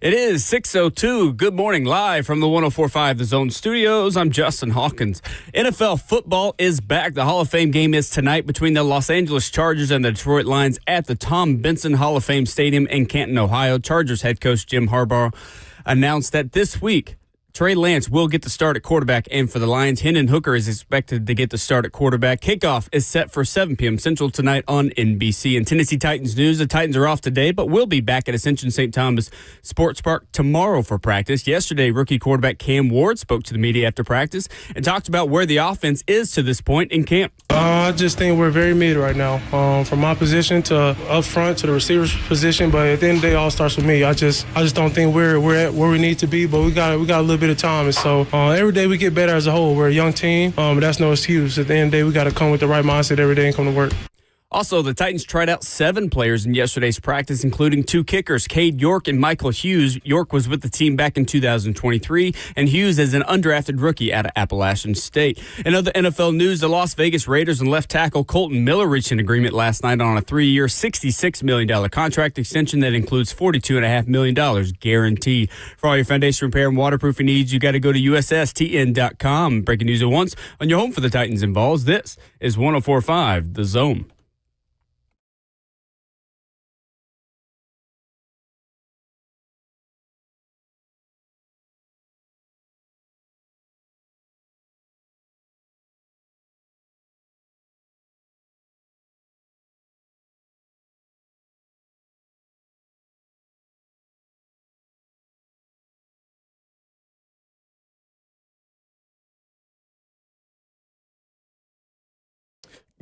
It is 6:02. Good morning, live from the 104.5 The Zone studios. I'm Justin Hawkins. NFL football is back. The Hall of Fame game is tonight between the Los Angeles Chargers and the Detroit Lions at the Tom Benson Hall of Fame Stadium in Canton, Ohio. Chargers head coach Jim Harbaugh announced that this week Trey Lance will get the start at quarterback, and for the Lions, Hendon Hooker is expected to get the start at quarterback. Kickoff is set for 7 p.m. Central tonight on NBC. In Tennessee Titans news, the Titans are off today, but will be back at Ascension St. Thomas Sports Park tomorrow for practice. Yesterday, rookie quarterback Cam Ward spoke to the media after practice and talked about where the offense is to this point in camp. I just think we're very mid right now, from my position to up front to the receiver's position. But at the end of the day, it all starts with me. I just don't think we're at where we need to be. But we got a little bit of time, and so every day we get better as a whole. We're a young team, but that's no excuse. At the end of the day, we got to come with the right mindset every day and come to work. Also, the Titans tried out 7 players in yesterday's practice, including 2 kickers, Cade York and Michael Hughes. York was with the team back in 2023, and Hughes is an undrafted rookie out of Appalachian State. In other NFL news, the Las Vegas Raiders and left tackle Colton Miller reached an agreement last night on a 3-year, $66 million contract extension that includes $42.5 million guaranteed. For all your foundation repair and waterproofing needs, you got to go to USSTN.com. Breaking news at once on your home for the Titans and Vols. This is 104.5 The Zone.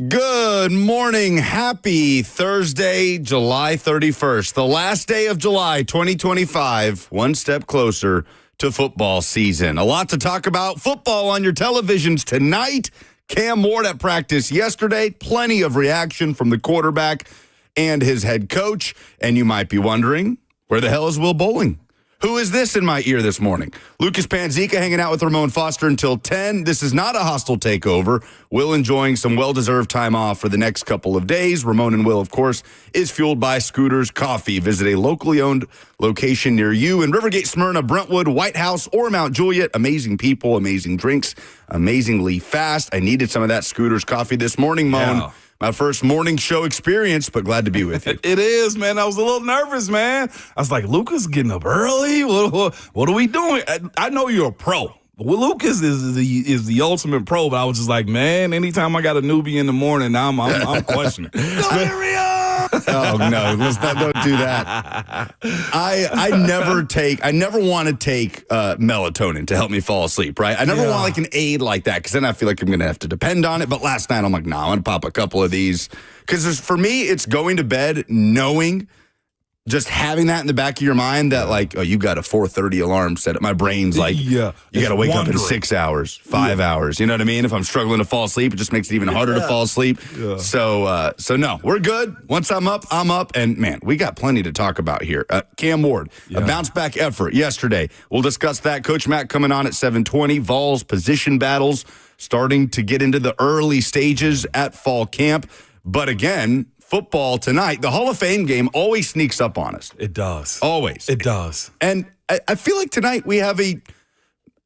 Good morning. Happy Thursday, July 31st, the last day of July 2025, one step closer to football season. A lot to talk about. Football on your televisions tonight. Cam Ward at practice yesterday. Plenty of reaction from the quarterback and his head coach. And you might be wondering, where the hell is Will Bowling? Who is this in my ear this morning? Lucas Panzica hanging out with Ramon Foster until 10. This is not a hostile takeover. Will enjoying some well-deserved time off for the next couple of days. Ramon and Will, of course, is fueled by Scooters Coffee. Visit a locally owned location near you in Rivergate, Smyrna, Brentwood, White House, or Mount Juliet. Amazing people, amazing drinks, amazingly fast. I needed some of that Scooters Coffee this morning, Moan. Yeah. My first morning show experience, but glad to be with you. It is, man. I was a little nervous, man. I was like, Lucas getting up early? What are we doing? I know you're a pro. Well, Lucas is the ultimate pro, but I was just like, man, anytime I got a newbie in the morning, I'm questioning. Oh, no, don't do that. I never want to take melatonin to help me fall asleep, right? I never want like an aid like that because then I feel like I'm going to have to depend on it. But last night I'm like, I'm going to pop a couple of these because for me, it's going to bed knowing, just having that in the back of your mind that like, oh, you got a 4:30 alarm set. My brain's like, you got to wake up in 6 hours, 5 hours. You know what I mean? If I'm struggling to fall asleep, it just makes it even harder to fall asleep. Yeah. So no, we're good. Once I'm up, I'm up. And man, we got plenty to talk about here. Cam Ward, a bounce back effort yesterday. We'll discuss that. Coach Matt coming on at 7:20. Vols position battles starting to get into the early stages at fall camp. But again, football tonight, the Hall of Fame game always sneaks up on us. It does. Always. It does. And I feel like tonight we have a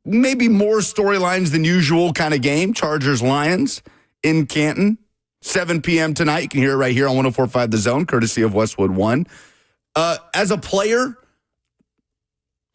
maybe more storylines than usual kind of game. Chargers-Lions in Canton, 7 p.m. tonight. You can hear it right here on 104.5 The Zone, courtesy of Westwood One. As a player,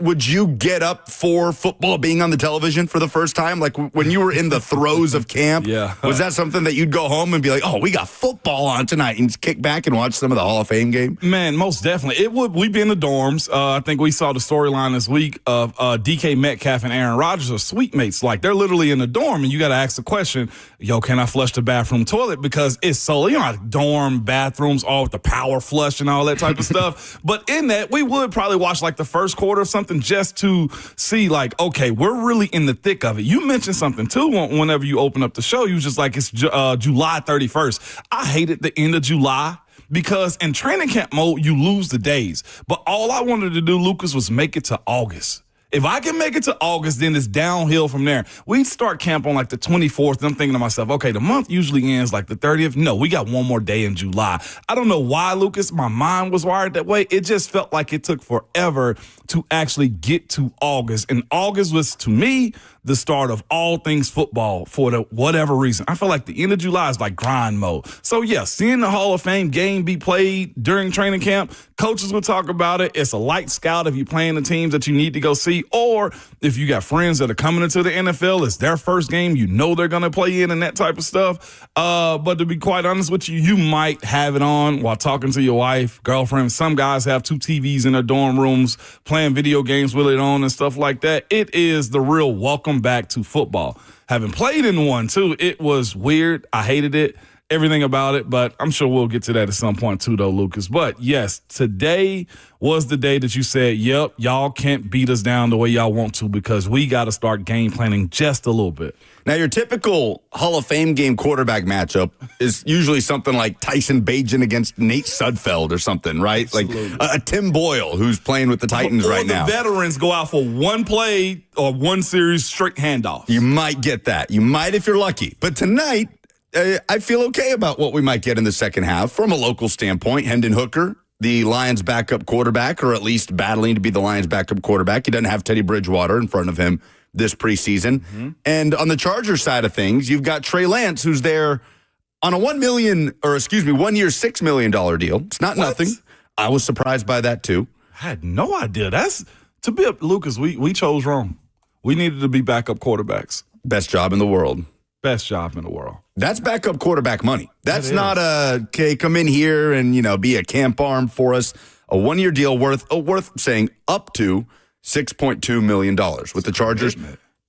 would you get up for football being on the television for the first time? Like when you were in the throes of camp, was that something that you'd go home and be like, oh, we got football on tonight and kick back and watch some of the Hall of Fame game? Man, most definitely. It would. We'd be in the dorms. I think we saw the storyline this week of DK Metcalf and Aaron Rodgers are suite mates. Like they're literally in the dorm and you got to ask the question, yo, can I flush the bathroom toilet? Because it's so, like dorm bathrooms, all with the power flush and all that type of stuff. But in that, we would probably watch like the first quarter of something just to see like, okay, we're really in the thick of it. You mentioned something too whenever you open up the show. You was just like, it's July 31st. I hated the end of July because in training camp mode, you lose the days. But all I wanted to do, Lucas, was make it to August. If I can make it to August, then it's downhill from there. We start camp on like the 24th, and I'm thinking to myself, okay, the month usually ends like the 30th. No, we got one more day in July. I don't know why, Lucas, my mind was wired that way. It just felt like it took forever to actually get to August. And August was, to me, the start of all things football for whatever reason. I feel like the end of July is like grind mode. So, yeah, seeing the Hall of Fame game be played during training camp, coaches will talk about it. It's a light scout if you're playing the teams that you need to go see, or if you got friends that are coming into the NFL, it's their first game, you know they're going to play in and that type of stuff. But to be quite honest with you, you might have it on while talking to your wife, girlfriend. Some guys have 2 TVs in their dorm rooms playing video games with it on and stuff like that. It is the real welcome back to football. Having played in one, too, it was weird. I hated it. Everything about it, but I'm sure we'll get to that at some point too, though, Lucas. But yes, today was the day that you said, yep, y'all can't beat us down the way y'all want to because we got to start game planning just a little bit. Now, your typical Hall of Fame game quarterback matchup is usually something like Tyson Bagent against Nate Sudfeld or something, right? Absolutely. Like a Tim Boyle who's playing with the Titans right now. Or the veterans go out for one play or one series straight handoff. You might get that. You might if you're lucky. But tonight, I feel okay about what we might get in the second half from a local standpoint. Hendon Hooker, the Lions' backup quarterback, or at least battling to be the Lions' backup quarterback. He doesn't have Teddy Bridgewater in front of him this preseason. Mm-hmm. And on the Chargers side of things, you've got Trey Lance, who's there on a $1 year, $6 million deal. It's not nothing. I was surprised by that, too. I had no idea. Lucas, we chose wrong. We needed to be backup quarterbacks. Best job in the world. Best job in the world. That's backup quarterback money. That's not okay, come in here and, be a camp arm for us. A 1-year deal worth saying up to $6.2 million. With the Chargers,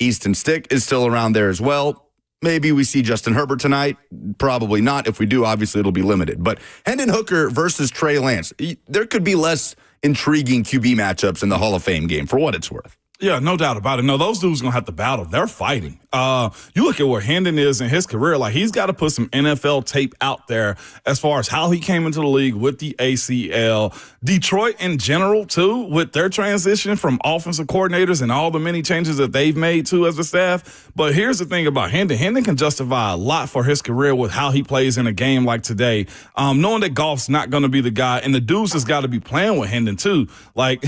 Easton Stick is still around there as well. Maybe we see Justin Herbert tonight. Probably not. If we do, obviously it'll be limited. But Hendon Hooker versus Trey Lance. There could be less intriguing QB matchups in the Hall of Fame game, for what it's worth. Yeah, no doubt about it. No, those dudes going to have to battle. They're fighting. You look at where Hendon is in his career, like he's got to put some NFL tape out there as far as how he came into the league with the ACL. Detroit in general, too, with their transition from offensive coordinators and all the many changes that they've made, too, as a staff. But here's the thing about Hendon. Hendon can justify a lot for his career with how he plays in a game like today, knowing that Goff's not going to be the guy. And the dudes has got to be playing with Hendon, too. Like,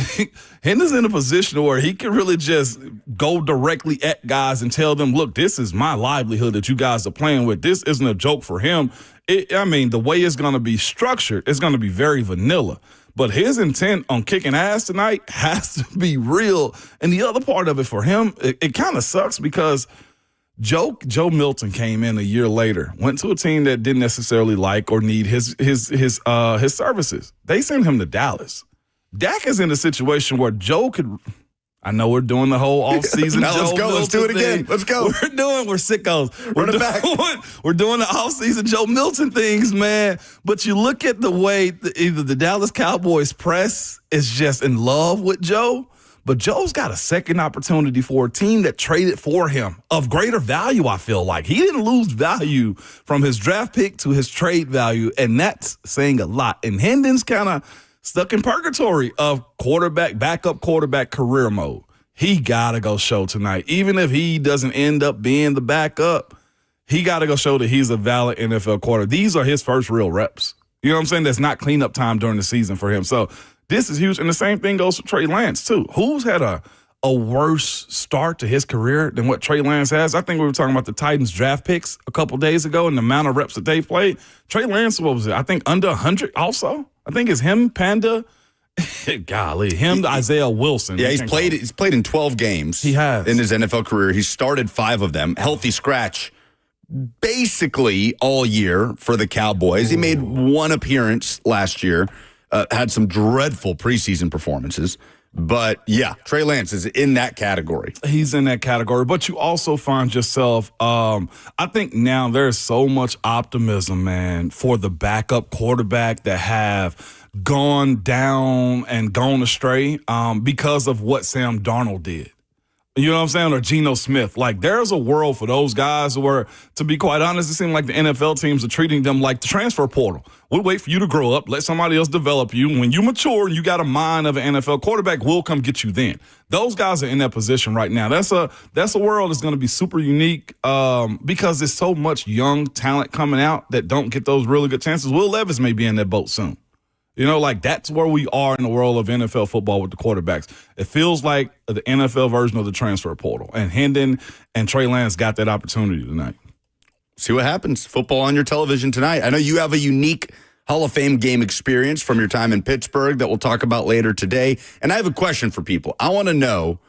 Hendon's in a position where he can really just go directly at guys and tell them, look, this is my livelihood that you guys are playing with. This isn't a joke for him. The way it's going to be structured, it's going to be very vanilla. But his intent on kicking ass tonight has to be real. And the other part of it for him, it kind of sucks because Joe Milton came in a year later, went to a team that didn't necessarily like or need his services. They sent him to Dallas. Dak is in a situation where Joe could. I know we're doing the whole offseason. Now let's go. Let's do it again. Thing. Let's go. We're sickos. We're doing the offseason Joe Milton things, man. But you look at the way either the Dallas Cowboys press is just in love with Joe, but Joe's got a second opportunity for a team that traded for him of greater value, I feel like. He didn't lose value from his draft pick to his trade value, and that's saying a lot. And Hendon's kind of stuck in purgatory of backup quarterback career mode. He got to go show tonight. Even if he doesn't end up being the backup, he got to go show that he's a valid NFL quarterback. These are his first real reps. You know what I'm saying? That's not cleanup time during the season for him. So this is huge. And the same thing goes for Trey Lance, too. Who's had a worse start to his career than what Trey Lance has? I think we were talking about the Titans draft picks a couple days ago and the amount of reps that they've played. Trey Lance, what was it? I think under 100 also. I think it's him, Panda, Isaiah Wilson. Yeah, he's played in 12 games. He has. In his NFL career. He's started 5 of them. Healthy scratch basically all year for the Cowboys. Ooh. He made 1 appearance last year, had some dreadful preseason performances. But, yeah, Trey Lance is in that category. He's in that category. But you also find yourself, I think now there's so much optimism, man, for the backup quarterback that have gone down and gone astray because of what Sam Darnold did. You know what I'm saying? Or Geno Smith. Like, there's a world for those guys where, to be quite honest, it seems like the NFL teams are treating them like the transfer portal. We'll wait for you to grow up, let somebody else develop you. When you mature and you got a mind of an NFL quarterback, we'll come get you then. Those guys are in that position right now. That's a world that's going to be super unique because there's so much young talent coming out that don't get those really good chances. Will Levis may be in that boat soon. You know, like, that's where we are in the world of NFL football with the quarterbacks. It feels like the NFL version of the transfer portal. And Hendon and Trey Lance got that opportunity tonight. See what happens. Football on your television tonight. I know you have a unique Hall of Fame game experience from your time in Pittsburgh that we'll talk about later today. And I have a question for people. I want to know,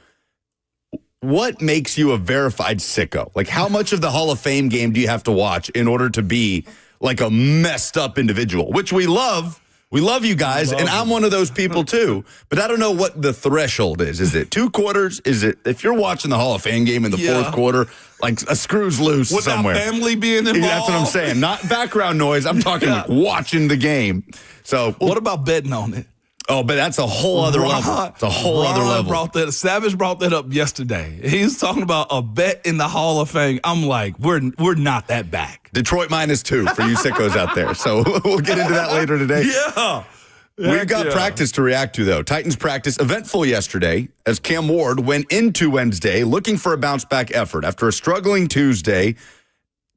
what makes you a verified sicko? Like, how much of the Hall of Fame game do you have to watch in order to be like a messed up individual, which we love? We love you guys, and I'm one of those people too. But I don't know what the threshold is. Is it 2 quarters? Is it, if you're watching the Hall of Fame game in the fourth quarter, like a screw's loose somewhere? Without family being involved? That's what I'm saying. Not background noise. I'm talking like watching the game. So, what about betting on it? Oh, but that's a whole other level. It's a whole other level. Savage brought that up yesterday. He was talking about a bet in the Hall of Fame. I'm like, we're not that back. Detroit -2 for you sickos out there. So we'll get into that later today. Yeah. We've got practice to react to, though. Titans practice eventful yesterday as Cam Ward went into Wednesday looking for a bounce-back effort. After a struggling Tuesday,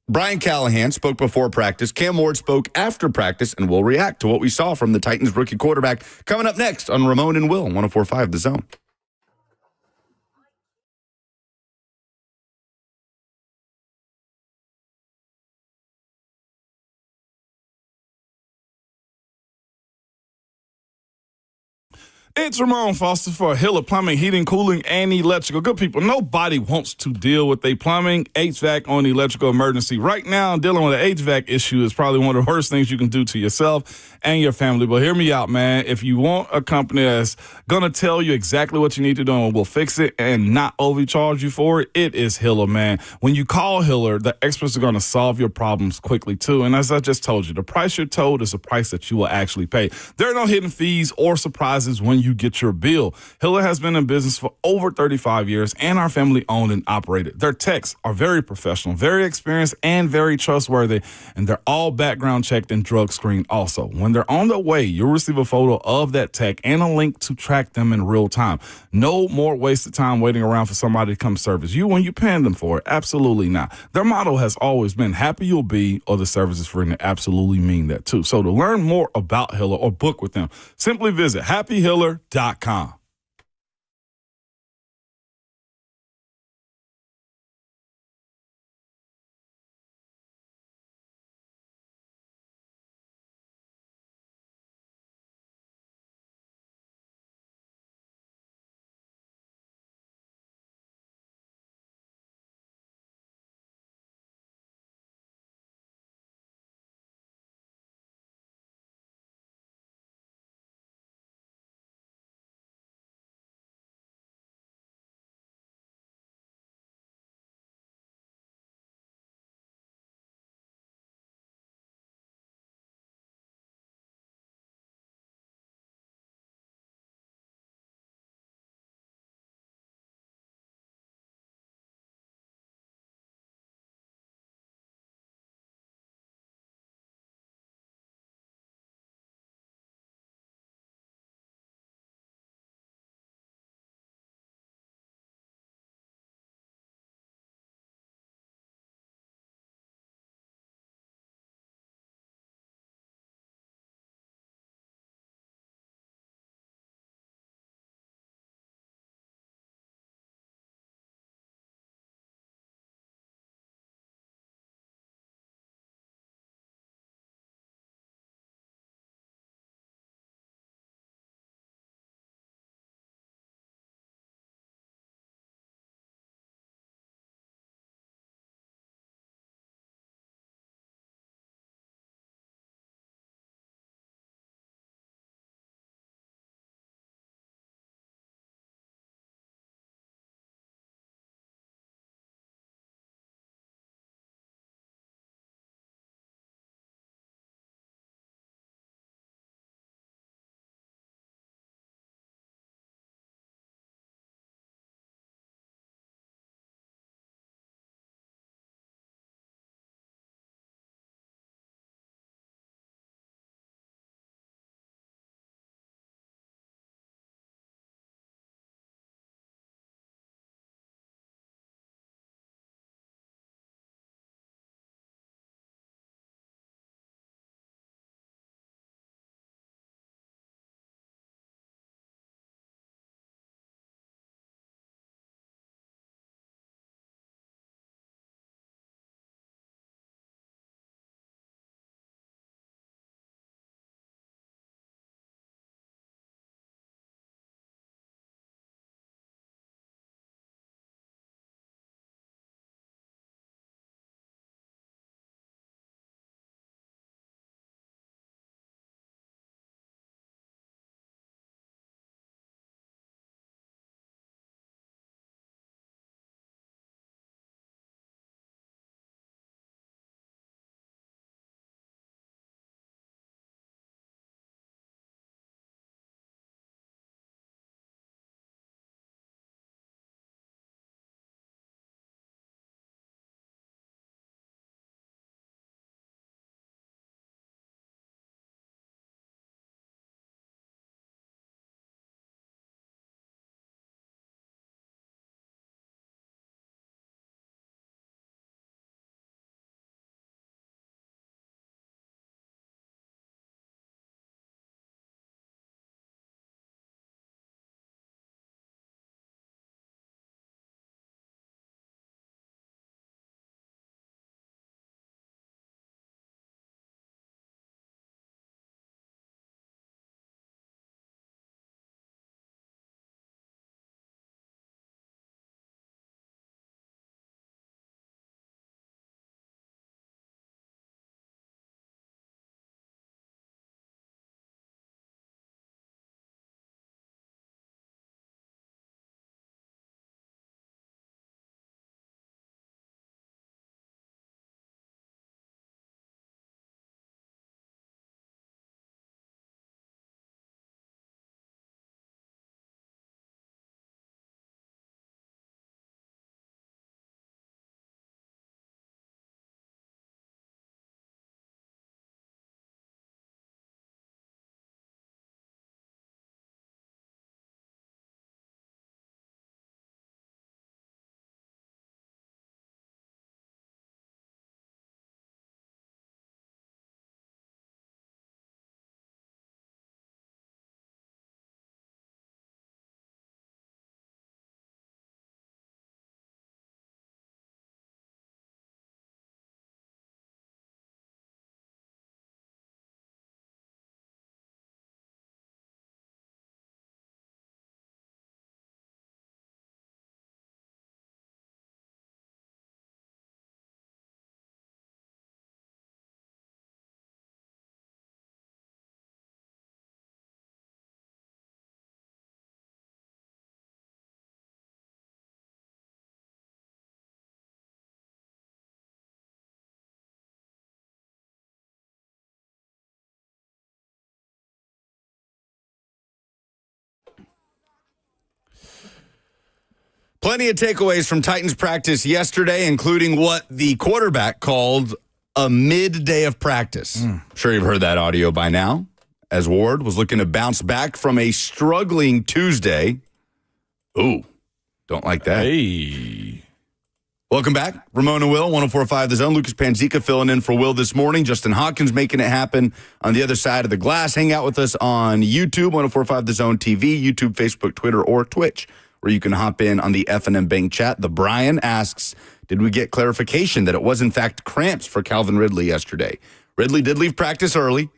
Brian Callahan spoke before practice. Cam Ward spoke after practice, and we'll react to what we saw from the Titans rookie quarterback coming up next on Ramon and Will, 104.5 The Zone. It's Ramon Foster for Hiller Plumbing, Heating, Cooling, and Electrical. Good people, nobody wants to deal with a plumbing, HVAC, or an electrical emergency. Right now, dealing with an HVAC issue is probably one of the worst things you can do to yourself and your family. But hear me out, man. If you want a company that's going to tell you exactly what you need to do and will fix it and not overcharge you for it, it is Hiller, man. When you call Hiller, the experts are going to solve your problems quickly, too. And as I just told you, the price you're told is the price that you will actually pay. There are no hidden fees or surprises when you get your bill. Hiller has been in business for over 35 years and are family owned and operated. Their techs are very professional, very experienced, and very trustworthy, and they're all background checked and drug screened also. When they're on their way, you'll receive a photo of that tech and a link to track them in real time. No more wasted time waiting around for somebody to come service you when you're paying them for it. Absolutely not. Their motto has always been happy you'll be, or the service is free, and they absolutely mean that too. So to learn more about Hiller or book with them, simply visit happyhiller.com. Plenty of takeaways from Titans practice yesterday, including what the quarterback called a midday of practice. I'm sure you've heard that audio by now, as Ward was looking to bounce back from a struggling Tuesday. Ooh, don't like that. Hey. Welcome back. Ramon and Will, 104.5 The Zone. Lucas Panzica filling in for Will this morning. Justin Hawkins making it happen on the other side of the glass. Hang out with us on YouTube, 104.5 The Zone TV, YouTube, Facebook, Twitter, or Twitch, where you can hop in on the F&M Bank chat. The Brian asks, did we get clarification that it was, in fact, cramps for Calvin Ridley yesterday? Ridley did leave practice early,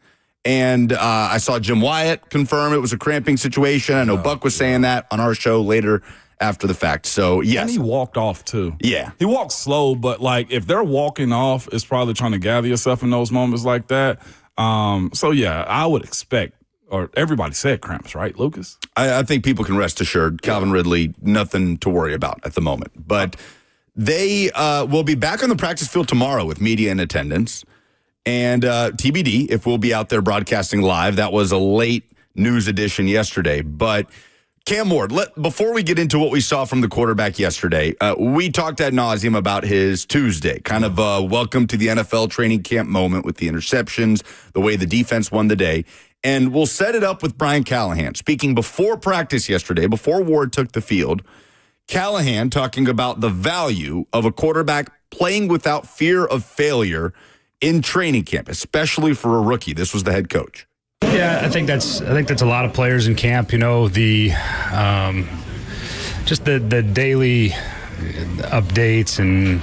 and I saw Jim Wyatt confirm it was a cramping situation. I know Buck was saying that on our show later after the fact. So, yes. And he walked off, too. Yeah. He walked slow, but, like, if they're walking off, it's probably trying to gather yourself in those moments like that. So, yeah, I would expect, or everybody said cramps, right, Lucas? I think people can rest assured. Calvin Ridley, nothing to worry about at the moment. But they will be back on the practice field tomorrow with media in attendance. And TBD, if we'll be out there broadcasting live. That was a late news edition yesterday. But Cam Ward, before we get into what we saw from the quarterback yesterday, we talked ad nauseum about his Tuesday, kind of a welcome to the NFL training camp moment with the interceptions, the way the defense won the day. And we'll set it up with Brian Callahan. Speaking before practice yesterday, before Ward took the field, Callahan talking about the value of a quarterback playing without fear of failure in training camp, especially for a rookie. This was the head coach. Yeah, I think that's a lot of players in camp. You know, the just the daily updates and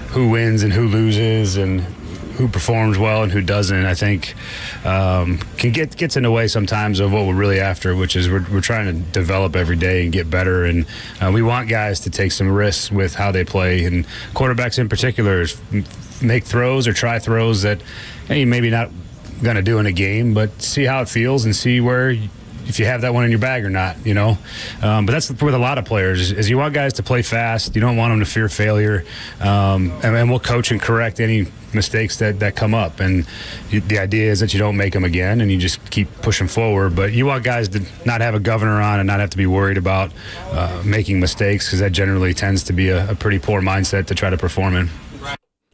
who wins and who loses and who performs well and who doesn't, I think gets in the way sometimes of what we're really after, which is we're trying to develop every day and get better. And we want guys to take some risks with how they play. And quarterbacks in particular make throws or try throws that maybe not going to do in a game, but see how it feels and see where if you have that one in your bag or not, you know. But that's with a lot of players, is you want guys to play fast. You don't want them to fear failure. And we'll coach and correct any mistakes that come up. And the idea is that you don't make them again and you just keep pushing forward. But you want guys to not have a governor on and not have to be worried about making mistakes, because that generally tends to be a pretty poor mindset to try to perform in.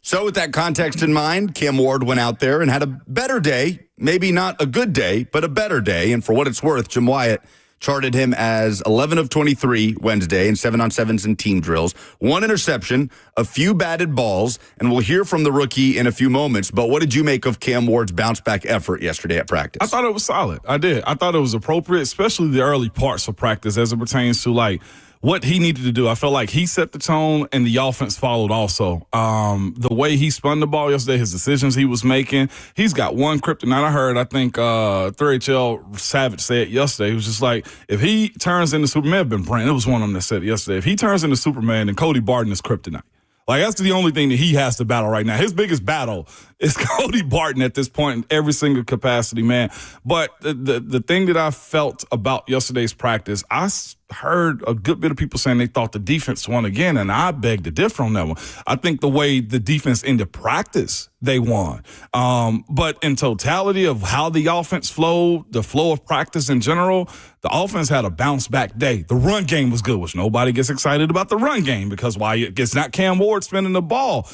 So with that context in mind, Cam Ward went out there and had a better day, maybe not a good day, but a better day. And for what it's worth, Jim Wyatt charted him as 11 of 23 Wednesday and 7-on-7s and team drills, 1 interception, a few batted balls, and we'll hear from the rookie in a few moments. But what did you make of Cam Ward's bounce-back effort yesterday at practice? I thought it was solid. I did. I thought it was appropriate, especially the early parts of practice as it pertains to, like, what he needed to do. I felt like he set the tone and the offense followed also. The way he spun the ball yesterday, his decisions he was making, he's got one kryptonite. I think 3HL Savage said yesterday, he was just like, if he turns into Superman, it been Brent, it was one of them that said it yesterday, if he turns into Superman, then Cody Barton is kryptonite. Like, that's the only thing that he has to battle right now. His biggest battle is Cody Barton at this point in every single capacity, man. But the thing that I felt about yesterday's practice, I heard a good bit of people saying they thought the defense won again, and I beg to differ on that one. I think the way the defense ended practice, they won. But in totality of how the offense flowed, the flow of practice in general, the offense had a bounce-back day. The run game was good, which nobody gets excited about the run game because why? It's not Cam Ward spinning the ball.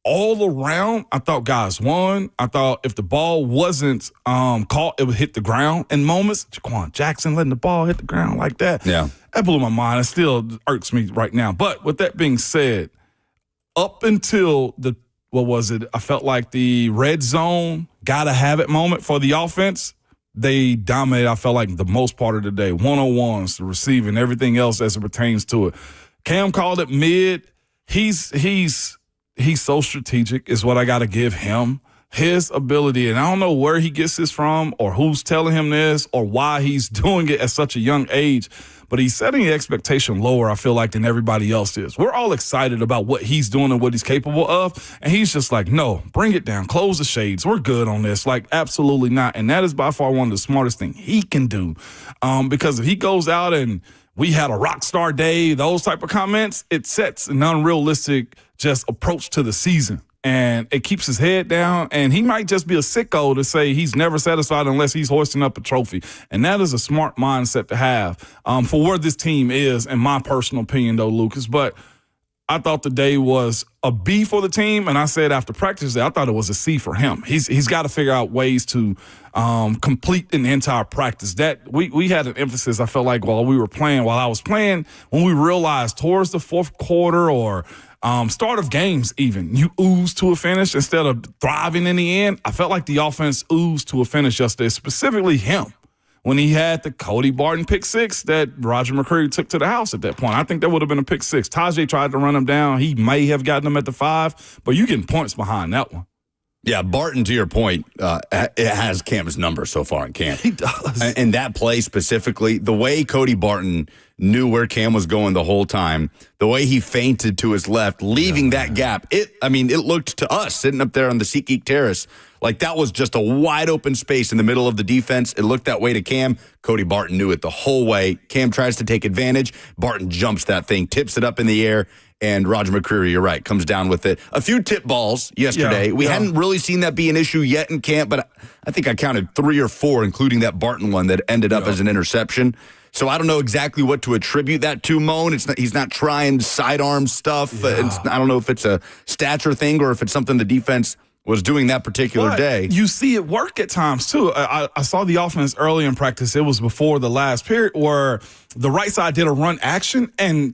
All around, I thought guys won. I thought if the ball wasn't caught, it would hit the ground in moments. Jaquan Jackson letting the ball hit the ground like that. Yeah. That blew my mind. It still irks me right now. But with that being said, up until I felt like the red zone, gotta have it moment for the offense, they dominated, I felt like, the most part of the day. 101s, the receiving, everything else as it pertains to it. Cam called it mid. He's so strategic is what I got to give him. His ability, and I don't know where he gets this from or who's telling him this or why he's doing it at such a young age, but he's setting the expectation lower, I feel like, than everybody else is. We're all excited about what he's doing and what he's capable of, and he's just like, no, bring it down, close the shades, we're good on this. Like, absolutely not. And that is by far one of the smartest things he can do, because if he goes out and we had a rock star day, those type of comments, it sets an unrealistic just approach to the season. And it keeps his head down, and he might just be a sicko to say he's never satisfied unless he's hoisting up a trophy. And that is a smart mindset to have for where this team is, in my personal opinion, though, Lucas. But I thought the day was a B for the team, and I said after practice that I thought it was a C for him. He's got to figure out ways to complete an entire practice. That we had an emphasis, I felt like, while I was playing, when we realized towards the fourth quarter or start of games even, you ooze to a finish instead of thriving in the end. I felt like the offense oozed to a finish yesterday, specifically him. When he had the Cody Barton pick six that Roger McCreary took to the house at that point. I think that would have been a pick six. Tajay tried to run him down. He may have gotten him at the 5, but you getting points behind that one. Yeah, Barton, to your point, it has Cam's number so far in camp. He does. And that play specifically, the way Cody Barton knew where Cam was going the whole time, the way he feinted to his left, leaving that gap, it looked to us sitting up there on the SeatGeek Terrace like that was just a wide open space in the middle of the defense. It looked that way to Cam. Cody Barton knew it the whole way. Cam tries to take advantage. Barton jumps that thing, tips it up in the air, and Roger McCreary, you're right, comes down with it. A few tip balls yesterday. We hadn't really seen that be an issue yet in camp, but I think I counted 3 or 4, including that Barton one that ended up as an interception. So I don't know exactly what to attribute that to, Moan. He's not trying sidearm stuff. I don't know if it's a stature thing or if it's something the defense was doing that particular day. You see it work at times, too. I saw the offense early in practice. It was before the last period where the right side did a run action, and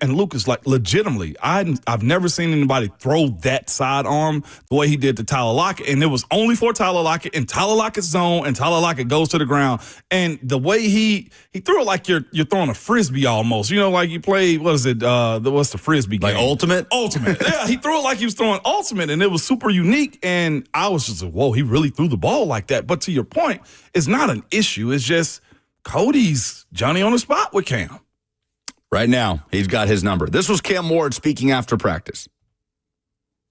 Lucas, like, legitimately, I've never seen anybody throw that sidearm the way he did to Tyler Lockett, and it was only for Tyler Lockett in Tyler Lockett's zone, and Tyler Lockett goes to the ground, and the way he threw it like you're throwing a Frisbee almost. You know, like you play, what's the Frisbee game? Like Ultimate? Ultimate. Yeah, he threw it like he was throwing Ultimate, and it was super unique, and I was just like, whoa, he really threw the ball like that. But to your point, it's not an issue. It's just Cody's Johnny on the spot with Cam. Right now, he's got his number. This was Cam Ward speaking after practice.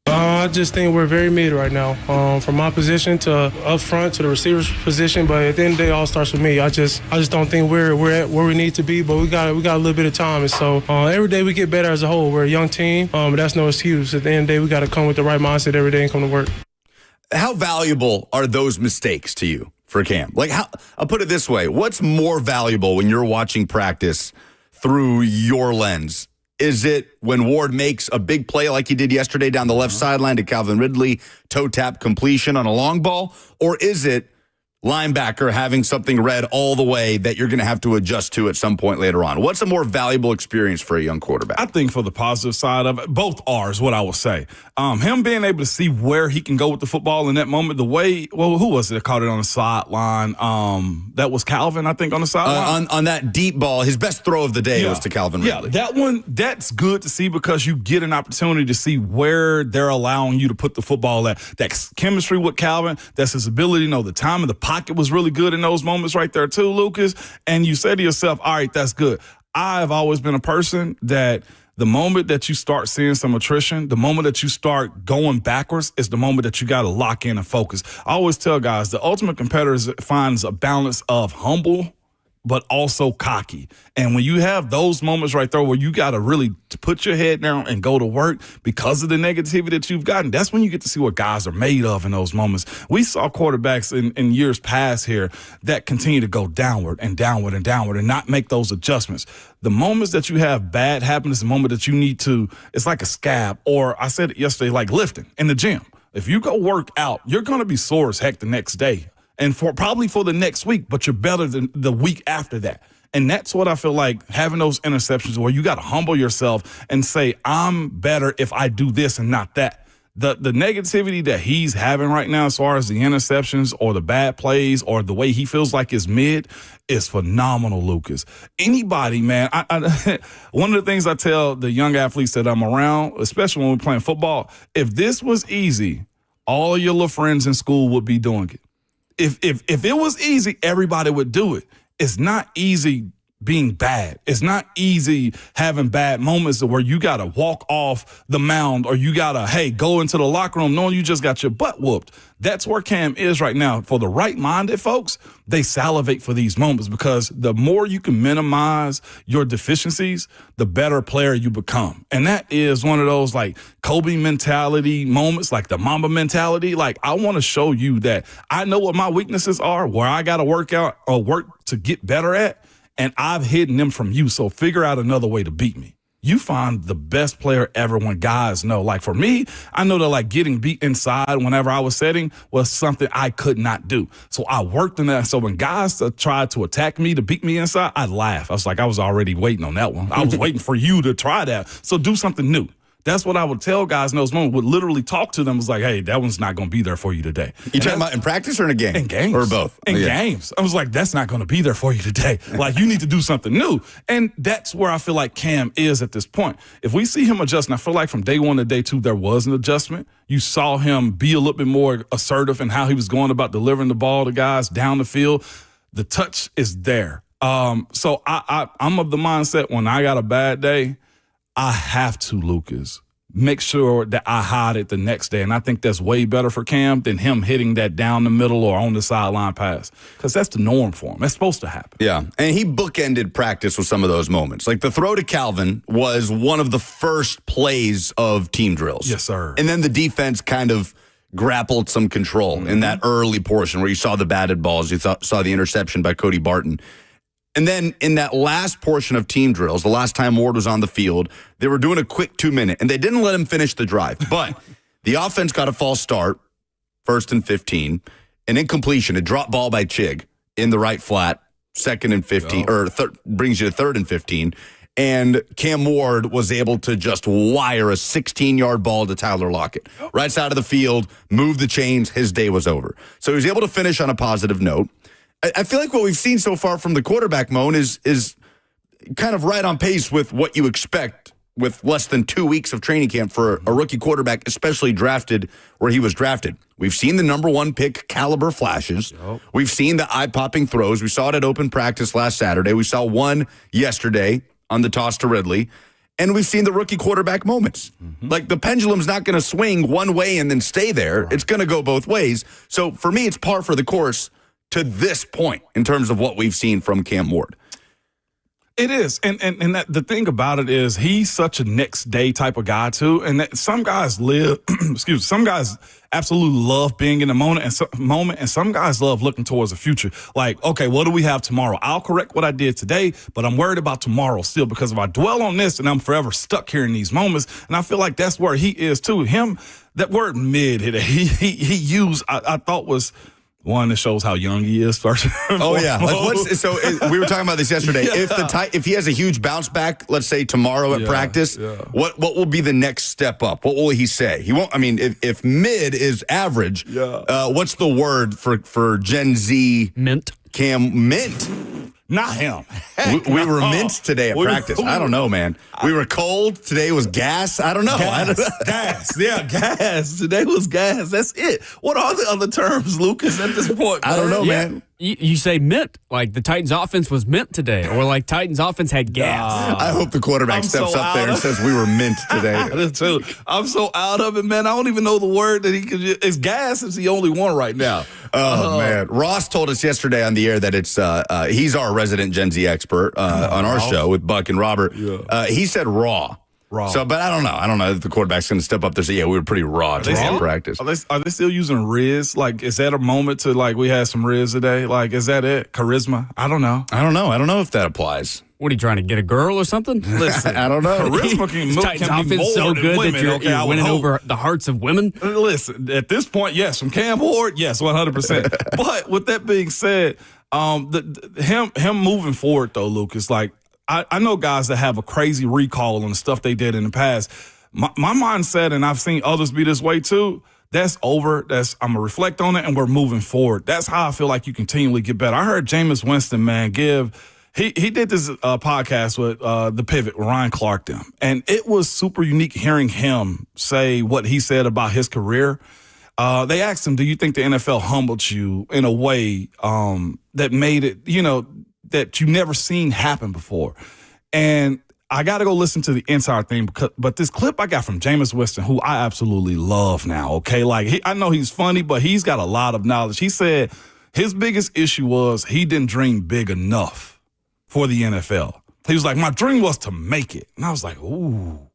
I just think we're very mid right now, from my position to up front to the receiver's position. But at the end of the day, it all starts with me. I just don't think we're at where we need to be. But we got a little bit of time, and so every day we get better as a whole. We're a young team, but that's no excuse. At the end of the day, we got to come with the right mindset every day and come to work. How valuable are those mistakes to you for Cam? Like, I'll put it this way: what's more valuable when you're watching practice through your lens? Is it when Ward makes a big play like he did yesterday down the left sideline to Calvin Ridley, toe tap completion on a long ball? Or is it linebacker having something read all the way that you're going to have to adjust to at some point later on? What's a more valuable experience for a young quarterback? I think for the positive side of it, both are is what I would say. Him being able to see where he can go with the football in that moment, the way, who was it that caught it on the sideline? That was Calvin, I think, on the sideline. On that deep ball, his best throw of the day was to Calvin Ridley. Yeah, that one, that's good to see because you get an opportunity to see where they're allowing you to put the football at. That's chemistry with Calvin. That's his ability to know the time of the pocket was really good in those moments right there too, Lucas. And you say to yourself, all right, that's good. I've always been a person that the moment that you start seeing some attrition, the moment that you start going backwards is the moment that you got to lock in and focus. I always tell guys the ultimate competitor finds a balance of humble but also cocky. And when you have those moments right there where you got to really put your head down and go to work because of the negativity that you've gotten, that's when you get to see what guys are made of in those moments. We saw quarterbacks in years past here that continue to go downward and downward and downward and not make those adjustments. The moments that you have bad happen is the moment that you need to, it's like a scab, or I said it yesterday, like lifting in the gym. If you go work out, you're going to be sore as heck the next day. And probably for the next week, but you're better than the week after that. And that's what I feel like, having those interceptions where you got to humble yourself and say, I'm better if I do this and not that. The negativity that he's having right now as far as the interceptions or the bad plays or the way he feels like is mid is phenomenal, Lucas. Anybody, man, one of the things I tell the young athletes that I'm around, especially when we're playing football, if this was easy, all of your little friends in school would be doing it. If it was easy, everybody would do it. It's not easy being bad. It's not easy having bad moments where you got to walk off the mound or you got to, hey, go into the locker room knowing you just got your butt whooped. That's where Cam is right now. For the right-minded folks, they salivate for these moments because the more you can minimize your deficiencies, the better player you become. And that is one of those like Kobe mentality moments, like the Mamba mentality. Like, I want to show you that I know what my weaknesses are, where I got to work out or work to get better at. And I've hidden them from you, so figure out another way to beat me. You find the best player ever when guys know. Like for me, I know that like getting beat inside whenever I was setting was something I could not do. So I worked in that. So when guys tried to attack me to beat me inside, I'd laugh. I was like, I was already waiting on that one. I was waiting for you to try that. So do something new. That's what I would tell guys in those moments. Would literally talk to them. Was like, hey, that one's not going to be there for you today. You talking about in practice or in a game? In games. Or both? In games. I was like, that's not going to be there for you today. Like, you need to do something new. And that's where I feel like Cam is at this point. If we see him adjusting, I feel like from day one to day two, there was an adjustment. You saw him be a little bit more assertive in how he was going about delivering the ball to guys down the field. The touch is there. So I'm of the mindset when I got a bad day, I have to, Lucas, make sure that I hide it the next day. And I think that's way better for Cam than him hitting that down the middle or on the sideline pass, because that's the norm for him. That's supposed to happen. Yeah, and he bookended practice with some of those moments. Like the throw to Calvin was one of the first plays of team drills. Yes, sir. And then the defense kind of grappled some control in that early portion where you saw the batted balls, you saw the interception by Cody Barton. And then in that last portion of team drills, the last time Ward was on the field, they were doing a quick 2-minute, and they didn't let him finish the drive. But the offense got a false start, 1st and 15, an incompletion, a drop ball by Chig in the right flat, 2nd and 15, brings you to 3rd and 15. And Cam Ward was able to just wire a 16-yard ball to Tyler Lockett. Right side of the field, move the chains, his day was over. So he was able to finish on a positive note. I feel like what we've seen so far from the quarterback, Moan, is kind of right on pace with what you expect with less than 2 weeks of training camp for a rookie quarterback, especially drafted where he was drafted. We've seen the number one pick caliber flashes. Yep. We've seen the eye-popping throws. We saw it at open practice last Saturday. We saw one yesterday on the toss to Ridley. And we've seen the rookie quarterback moments. Like the pendulum's not going to swing one way and then stay there. Right. It's going to go both ways. So for me, it's par for the course to this point in terms of what we've seen from Cam Ward. It is. And that, the thing about it is he's such a next day type of guy too. And that some guys live, some guys absolutely love being in the moment and some guys love looking towards the future. Like, okay, what do we have tomorrow? I'll correct what I did today, but I'm worried about tomorrow still, because if I dwell on this, and I'm forever stuck here in these moments. And I feel like that's where he is too. That word mid he used, I thought was one that shows how young he is. First. Oh yeah. Like we were talking about this yesterday. Yeah. If he has a huge bounce back, let's say tomorrow at practice, what will be the next step up? What will he say? He won't. I mean, if mid is average, what's the word for Gen Z? Mint. Cam mint. Not him. We were mint today at practice. I don't know, man. We were cold. Today was gas. I don't know. Gas. Yeah, gas. Today was gas. That's it. What are the other terms, Lucas, at this point? I don't know, man. You say mint, like the Titans offense was mint today, or like Titans offense had gas. I hope the quarterback steps up there and says we were mint today. I do too. I'm so out of it, man. I don't even know the word that he could use. It's gas is the only one right now. Oh, man. Ross told us yesterday on the air that it's he's our resident Gen Z expert on our show with Buck and Robert. Yeah. He said raw. So, but I don't know. I don't know if the quarterback's going to step up there and say, yeah, we were pretty raw today in practice. Are they still using Riz? Like, is that a moment to, like, we had some Riz today? Like, is that it? Charisma? I don't know. I don't know if that applies. What, are you trying to get a girl or something? Listen, I don't know. Charisma can be more so than good women. that you're winning over the hearts of women. Listen, at this point, yes. From Cam Ward, yes, 100%. But with that being said, him moving forward, though, Lucas, like, I know guys that have a crazy recall on the stuff they did in the past. My mindset, and I've seen others be this way too, that's over. I'm going to reflect on it, and we're moving forward. That's how I feel like you continually get better. I heard Jameis Winston, man, he did this podcast with The Pivot with Ryan Clark them, and it was super unique hearing him say what he said about his career. They asked him, do you think the NFL humbled you in a way that made it, that you never seen happen before. And I got to go listen to the entire thing, but this clip I got from Jameis Winston, who I absolutely love now, okay? Like, I know he's funny, but he's got a lot of knowledge. He said his biggest issue was he didn't dream big enough for the NFL. He was like, my dream was to make it. And I was like, ooh,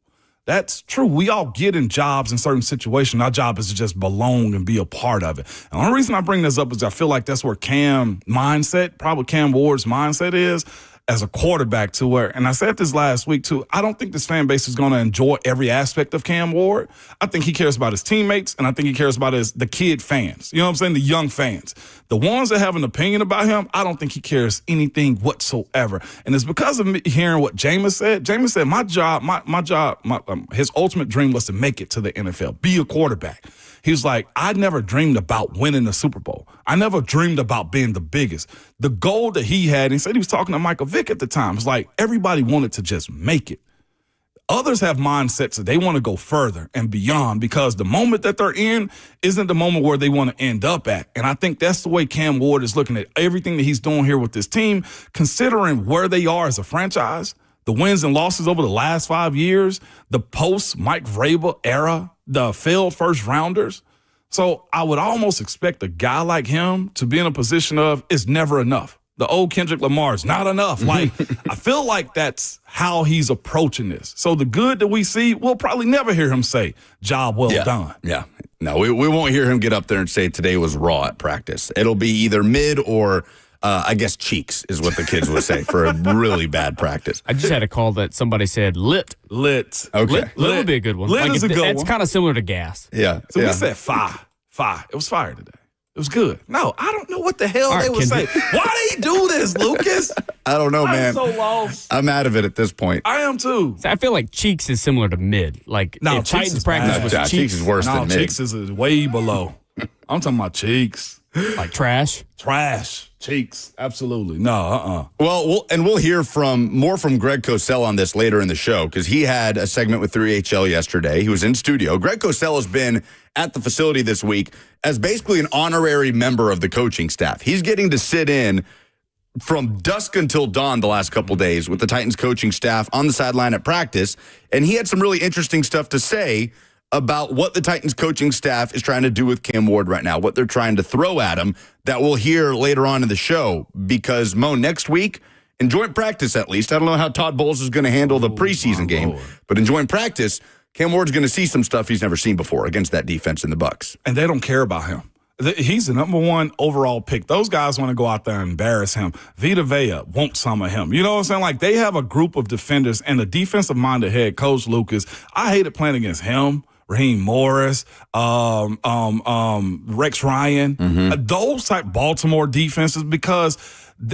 that's true. We all get in jobs in certain situations. Our job is to just belong and be a part of it. And the only reason I bring this up is I feel like that's where Cam Ward's mindset is as a quarterback to where, and I said this last week too, I don't think this fan base is going to enjoy every aspect of Cam Ward. I think he cares about his teammates, and I think he cares about the kid fans. You know what I'm saying? The young fans. The ones that have an opinion about him, I don't think he cares anything whatsoever. And it's because of me hearing what Jameis said. Jameis said, his ultimate dream was to make it to the NFL, be a quarterback. He was like, I never dreamed about winning the Super Bowl. I never dreamed about being the biggest. The goal that he had, he said he was talking to Michael Vick at the time. It's like everybody wanted to just make it. Others have mindsets that they want to go further and beyond because the moment that they're in isn't the moment where they want to end up at. And I think that's the way Cam Ward is looking at everything that he's doing here with this team, considering where they are as a franchise, the wins and losses over the last 5 years, the post-Mike Vrabel era, the failed first-rounders. So I would almost expect a guy like him to be in a position of it's never enough. The old Kendrick Lamar's not enough. Like, I feel like that's how he's approaching this. So the good that we see, we'll probably never hear him say, job well done. Yeah. No, we won't hear him get up there and say today was raw at practice. It'll be either mid or I guess cheeks is what the kids would say for a really bad practice. I just had a call that somebody said lit. Lit. Okay. Lit would be a good one. Lit is a good one. It's kind of similar to gas. Yeah. So we said fire. It was fire today. It was good. No, I don't know what the hell they would say. Why do you do this, Lucas? I don't know, man. I'm so lost. I'm out of it at this point. I am too. I feel like cheeks is similar to mid. Like, No, if Cheeks Titans is practice bad. was Cheeks is worse than mid. Cheeks is way below. I'm talking about cheeks. like trash. Trash. Cheeks. Absolutely. No, Well, we'll hear more from Greg Cosell on this later in the show because he had a segment with 3HL yesterday. He was in studio. Greg Cosell has been at the facility this week as basically an honorary member of the coaching staff. He's getting to sit in from dusk until dawn the last couple days with the Titans coaching staff on the sideline at practice, and he had some really interesting stuff to say about what the Titans coaching staff is trying to do with Cam Ward right now, what they're trying to throw at him that we'll hear later on in the show. Because, Mo, next week, in joint practice at least, I don't know how Todd Bowles is going to handle the preseason game, but in joint practice, Cam Ward's going to see some stuff he's never seen before against that defense in the Bucs. And they don't care about him. He's the number one overall pick. Those guys want to go out there and embarrass him. Vita Vea wants some of him. You know what I'm saying? Like, they have a group of defenders and a defensive-minded head coach, Lucas. I hated playing against him. Raheem Morris, Rex Ryan, those type Baltimore defenses because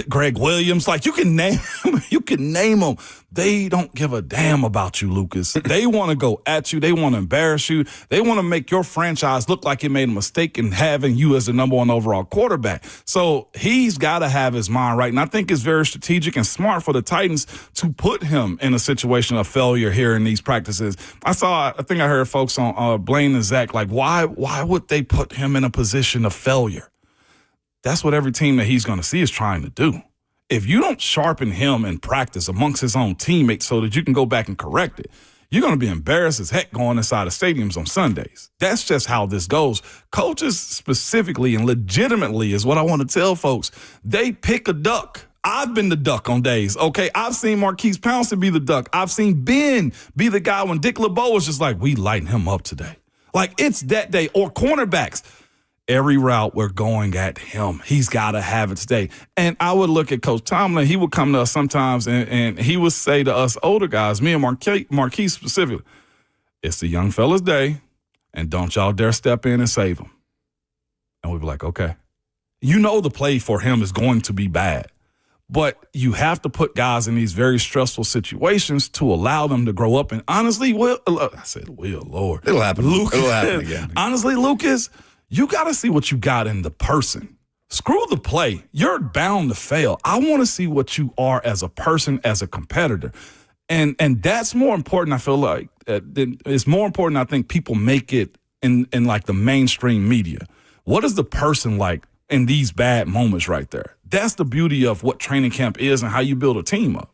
Greg Williams, like you can name them. They don't give a damn about you, Lucas. They want to go at you. They want to embarrass you. They want to make your franchise look like it made a mistake in having you as the number one overall quarterback. So he's got to have his mind right. And I think it's very strategic and smart for the Titans to put him in a situation of failure here in these practices. I think I heard folks on Blaine and Zach, like, why would they put him in a position of failure? That's what every team that he's going to see is trying to do. If you don't sharpen him in practice amongst his own teammates so that you can go back and correct it, you're going to be embarrassed as heck going inside of stadiums on Sundays. That's just how this goes. Coaches specifically and legitimately is what I want to tell folks. They pick a duck. I've been the duck on days, okay? I've seen Marquise Pouncey be the duck. I've seen Ben be the guy when Dick LeBeau was just like, we lighten him up today. Like, it's that day. Or cornerbacks. Every route we're going at him. He's got to have it today. And I would look at Coach Tomlin. He would come to us sometimes and he would say to us older guys, me and Marquise specifically, it's the young fella's day, and don't y'all dare step in and save him. And we'd be like, okay. You know the play for him is going to be bad. But you have to put guys in these very stressful situations to allow them to grow up. And honestly, Lord. It'll happen. Lucas, It'll happen again. Honestly, Lucas, you got to see what you got in the person. Screw the play. You're bound to fail. I want to see what you are as a person, as a competitor. And that's more important, I feel like. It's more important, I think, people make it in like the mainstream media. What is the person like in these bad moments right there? That's the beauty of what training camp is and how you build a team up.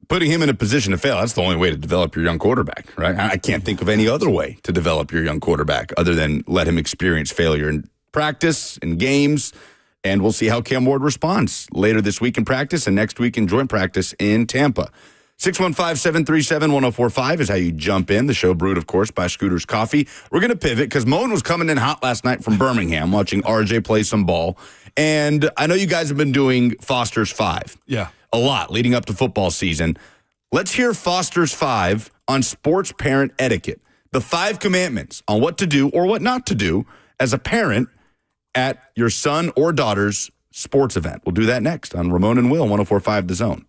Putting him in a position to fail, that's the only way to develop your young quarterback, right? I can't think of any other way to develop your young quarterback other than let him experience failure in practice, in games, and we'll see how Cam Ward responds later this week in practice and next week in joint practice in Tampa. 615-737-1045 is how you jump in. The show brewed, of course, by Scooter's Coffee. We're going to pivot because Moan was coming in hot last night from Birmingham watching RJ play some ball. And I know you guys have been doing Foster's 5. Yeah. A lot leading up to football season. Let's hear Foster's 5 on sports parent etiquette. The 5 commandments on what to do or what not to do as a parent at your son or daughter's sports event. We'll do that next on Ramon and Will, 104.5 The Zone.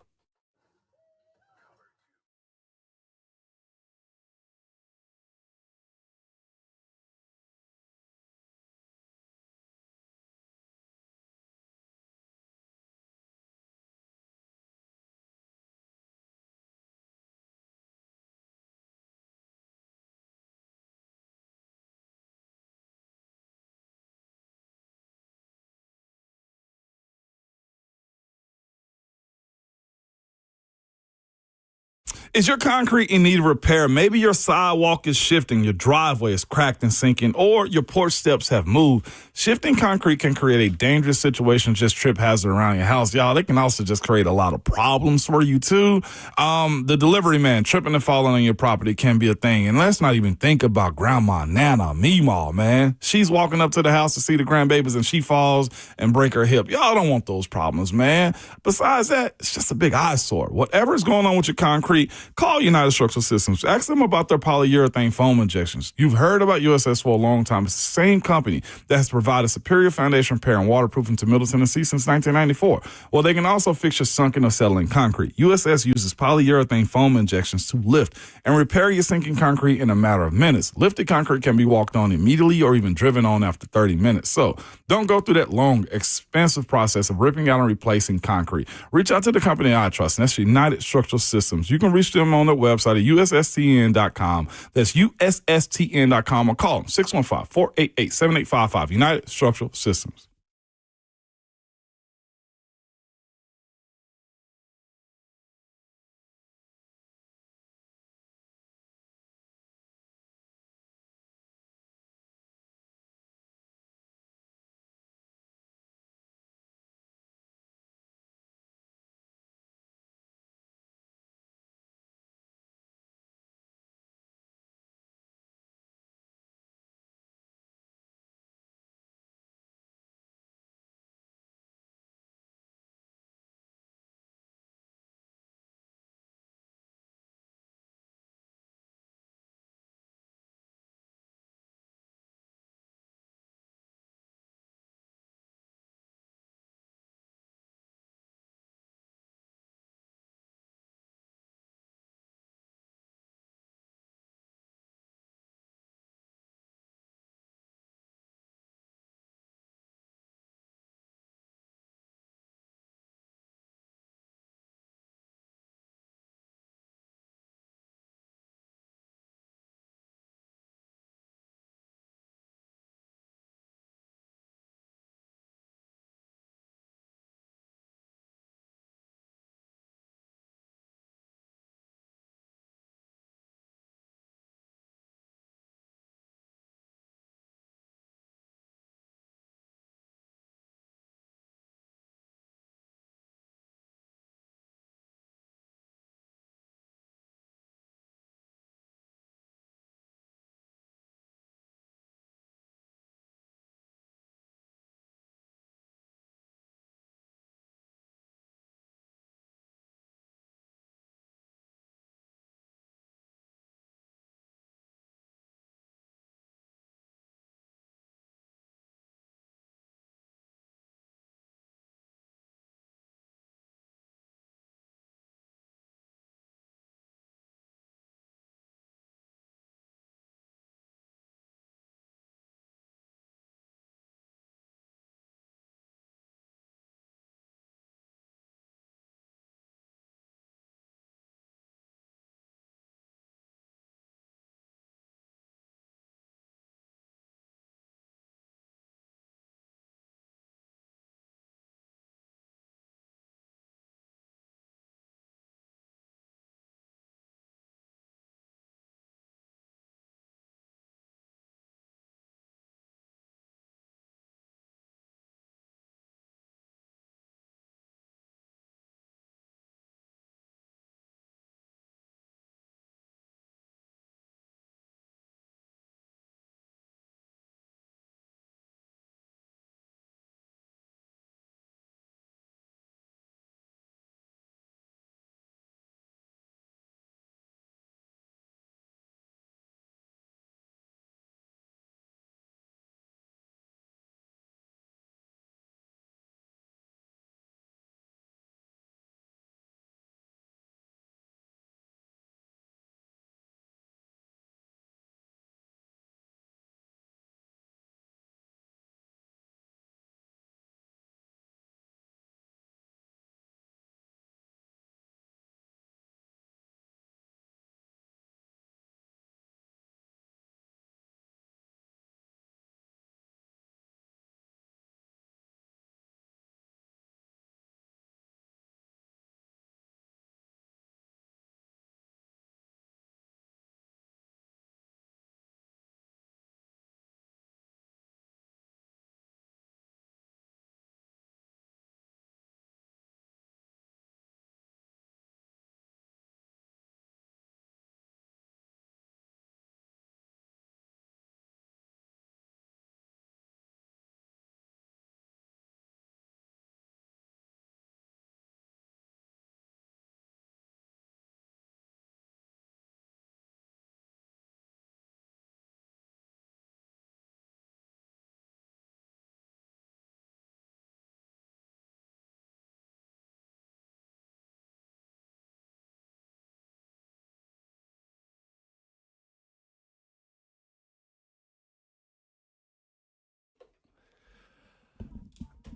Is your concrete in need of repair? Maybe your sidewalk is shifting, your driveway is cracked and sinking, or your porch steps have moved. Shifting concrete can create a dangerous situation, just trip hazard around your house. Y'all, they can also just create a lot of problems for you, too. The delivery man tripping and falling on your property can be a thing. And let's not even think about Grandma Nana Meemaw, man. She's walking up to the house to see the grandbabies and she falls and break her hip. Y'all don't want those problems, man. Besides that, it's just a big eyesore. Whatever's going on with your concrete, call United Structural Systems. Ask them about their polyurethane foam injections. You've heard about USS for a long time. It's the same company that has provided superior foundation repair and waterproofing to Middle Tennessee since 1994. Well, they can also fix your sunken or settling concrete. USS uses polyurethane foam injections to lift and repair your sinking concrete in a matter of minutes. Lifted concrete can be walked on immediately or even driven on after 30 minutes. So don't go through that long, expensive process of ripping out and replacing concrete. Reach out to the company I trust, and that's United Structural Systems. You can reach them on their website at USSTN.com. That's USSTN.com or call them 615-488-7855. United Structural Systems.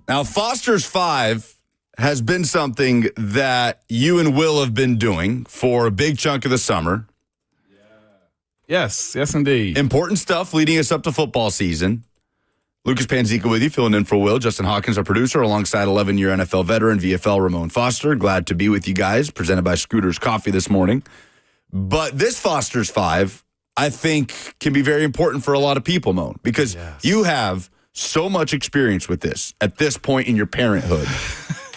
Now, Foster's 5 has been something that you and Will have been doing for a big chunk of the summer. Yes, indeed. Important stuff leading us up to football season. Lucas Panzica with you, filling in for Will. Justin Hawkins, our producer, alongside 11-year NFL veteran, VFL Ramon Foster. Glad to be with you guys, presented by Scooter's Coffee this morning. But this Foster's 5, I think, can be very important for a lot of people, Moan, because you have so much experience with this at this point in your parenthood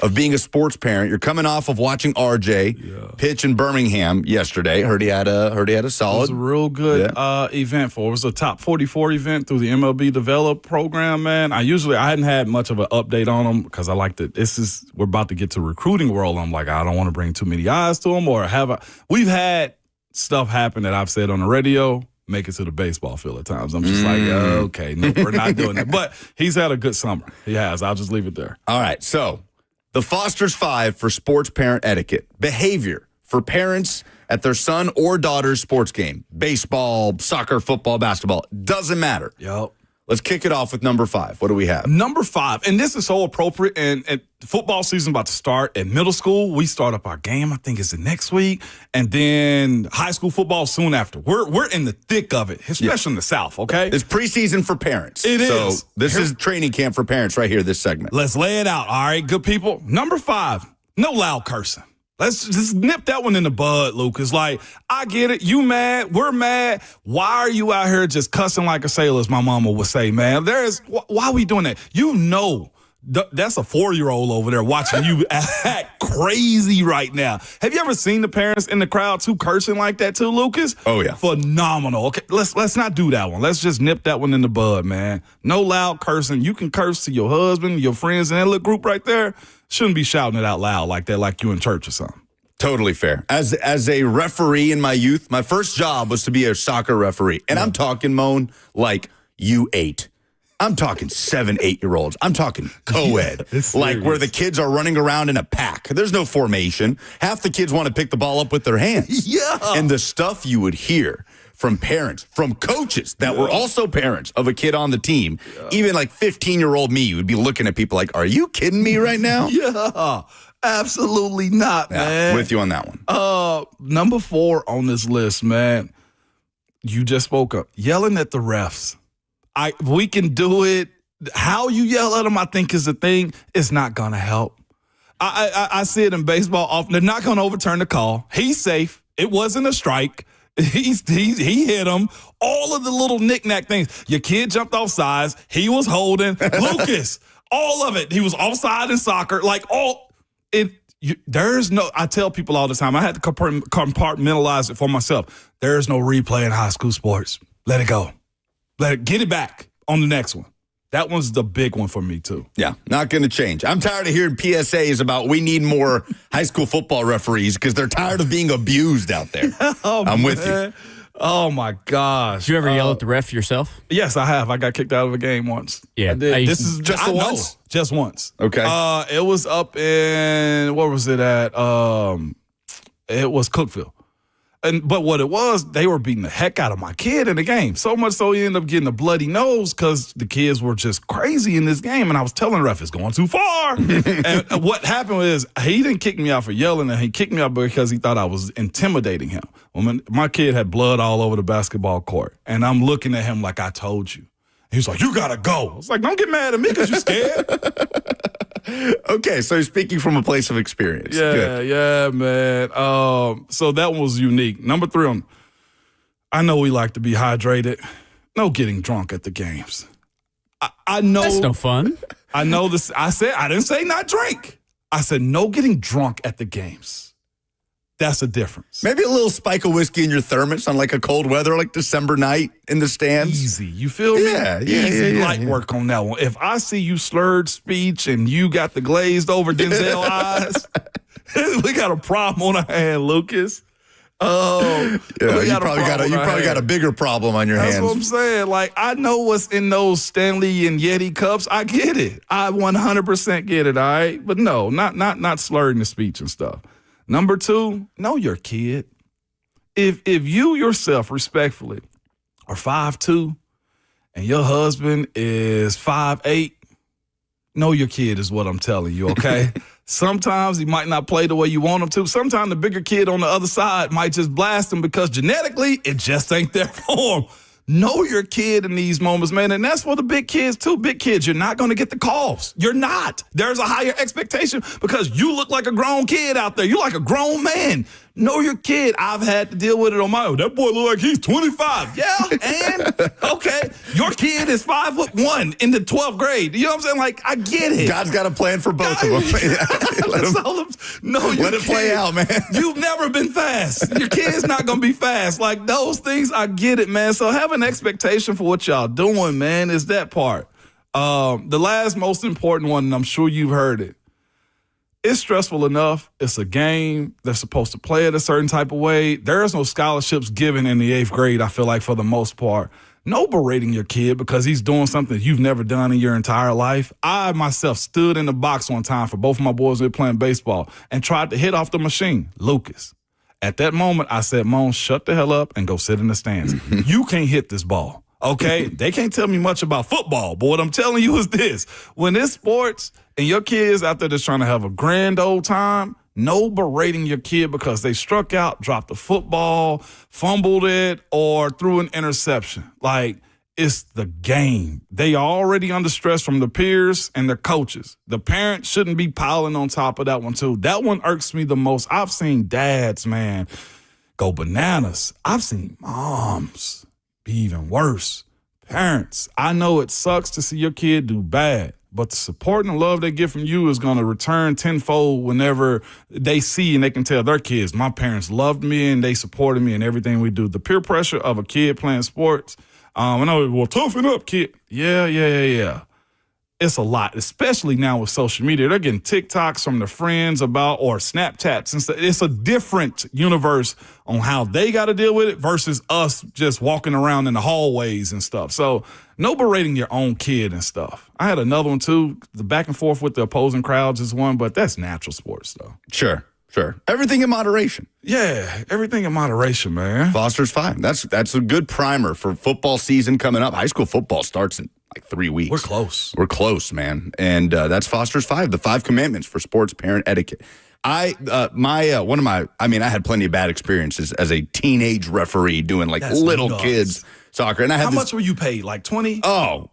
of being a sports parent. You're coming off of watching RJ pitch in Birmingham yesterday. Heard he had a solid. It was a real good event for. It was a top 44 event through the MLB Develop program, man. I hadn't had much of an update on them because I like that we're about to get to recruiting world. I'm like, I don't want to bring too many eyes to them we've had stuff happen that I've said on the radio make it to the baseball field at times. I'm just like, okay, no, we're not doing that. But he's had a good summer. He has. I'll just leave it there. All right, so the Foster's 5 for sports parent etiquette. Behavior for parents at their son or daughter's sports game. Baseball, soccer, football, basketball. Doesn't matter. Yep. Let's kick it off with number 5. What do we have? Number 5, and this is so appropriate, and football season about to start. At middle school, we start up our game, I think it's the next week, and then high school football soon after. We're in the thick of it, especially in the South, okay? It's preseason for parents. It is. So this is training camp for parents right here, this segment. Let's lay it out, all right, good people? Number 5, no loud cursing. Let's just nip that one in the bud, Lucas. Like, I get it. You mad. We're mad. Why are you out here just cussing like a sailor, as my mama would say, man? Why are we doing that? You know that's a 4-year-old over there watching you act crazy right now. Have you ever seen the parents in the crowd too cursing like that too, Lucas? Oh, yeah. Phenomenal. Okay, let's not do that one. Let's just nip that one in the bud, man. No loud cursing. You can curse to your husband, your friends in that little group right there. Shouldn't be shouting it out loud like that, like you in church or something. Totally fair. As a referee in my youth, my first job was to be a soccer referee. And I'm talking, Moan, like U8. I'm talking 7, 8-year-olds. I'm talking co-ed. Like where the kids are running around in a pack. There's no formation. Half the kids want to pick the ball up with their hands. Yeah. And the stuff you would hear from parents, from coaches that were also parents of a kid on the team, even like 15-year-old me would be looking at people like, are you kidding me right now? Yeah, absolutely not, man. With you on that one. Number 4 on this list, man. You just spoke up. Yelling at the refs. We can do it. How you yell at them, I think, is the thing. It's not going to help. I see it in baseball often. They're not going to overturn the call. He's safe. It wasn't a strike. He hit him. All of the little knick-knack things. Your kid jumped off sides. He was holding. Lucas, all of it. He was offside in soccer. Like, there's no, I tell people all the time, I had to compartmentalize it for myself. There's no replay in high school sports. Let it go. Get it back on the next one. That one's the big one for me, too. Yeah, not going to change. I'm tired of hearing PSAs about we need more high school football referees because they're tired of being abused out there. I'm with you. Oh, my gosh. Did you ever yell at the ref yourself? Yes, I have. I got kicked out of a game once. Yeah. I did. This is just once? Just once. Okay. It was up in, where was it at? It was Cookville. But what it was, they were beating the heck out of my kid in the game. So much so he ended up getting a bloody nose because the kids were just crazy in this game. And I was telling the ref, it's going too far. And what happened was he didn't kick me out for yelling, and he kicked me out because he thought I was intimidating him. Well, my kid had blood all over the basketball court. And I'm looking at him like, I told you. He was like, you got to go. I was like, don't get mad at me because you're scared. Okay, so you're speaking from a place of experience. Yeah, Good. yeah, man. So that one was unique. Number 3 I know we like to be hydrated. No getting drunk at the games. I know. That's no fun. I know this. I didn't say not drink. I said no getting drunk at the games. That's a difference. Maybe a little spike of whiskey in your thermos on like a cold weather, like December night in the stands. Easy. You feel me? Yeah. Light work on that one. If I see you slurred speech and you got the glazed over Denzel eyes, we got a problem on our hand, Lucas. Oh, yeah, you probably got a bigger problem on your hands. That's what I'm saying. Like, I know what's in those Stanley and Yeti cups. I get it. I 100% get it, all right? But no, not slurring the speech and stuff. Number 2, know your kid. If you yourself, respectfully, are 5'2", and your husband is 5'8", know your kid is what I'm telling you, okay? Sometimes he might not play the way you want him to. Sometimes the bigger kid on the other side might just blast him because genetically it just ain't there for him. Know your kid in these moments, man. And that's for the big kids, too. Big kids, you're not going to get the calls. You're not. There's a higher expectation because you look like a grown kid out there. You're like a grown man. Know your kid. I've had to deal with it on my own. That boy look like he's 25. Yeah, and okay, your kid is 5'1" in the 12th grade. You know what I'm saying? Like, I get it. God's got a plan for both of them. Let it play out, man. You've never been fast. Your kid's not going to be fast. Like, those things, I get it, man. So have an expectation for what y'all doing, man, is that part. The last most important one, and I'm sure you've heard it. It's stressful enough. It's a game. They're supposed to play it a certain type of way. There is no scholarships given in the 8th grade, I feel like, for the most part. No berating your kid because he's doing something you've never done in your entire life. I, myself, stood in the box one time for both of my boys who were playing baseball and tried to hit off the machine, Lucas. At that moment, I said, Moan, shut the hell up and go sit in the stands. You can't hit this ball, okay? They can't tell me much about football, but what I'm telling you is this. When it's sports and your kid's out there just trying to have a grand old time, no berating your kid because they struck out, dropped the football, fumbled it, or threw an interception. Like, it's the game. They are already under stress from the peers and their coaches. The parents shouldn't be piling on top of that one, too. That one irks me the most. I've seen dads, man, go bananas. I've seen moms be even worse. Parents, I know it sucks to see your kid do bad, but the support and love they get from you is going to return tenfold whenever they see and they can tell their kids, my parents loved me and they supported me in everything we do. The peer pressure of a kid playing sports, I know, well, toughen up, kid. Yeah. It's a lot, especially now with social media. They're getting TikToks from their friends about, or Snapchats and stuff. It's a different universe on how they got to deal with it versus us just walking around in the hallways and stuff. So no berating your own kid and stuff. I had another one too. The back and forth with the opposing crowds is one, but that's natural sports though. Sure. Everything in moderation. Yeah, everything in moderation, man. Foster's 5. That's a good primer for football season coming up. High school football starts in like 3 weeks. We're close, man. And that's Foster's 5, the 5 commandments for sports parent etiquette. I had plenty of bad experiences as a teenage referee doing like That's little nuts. kids soccer. And I had How much were you paid? Like 20? Oh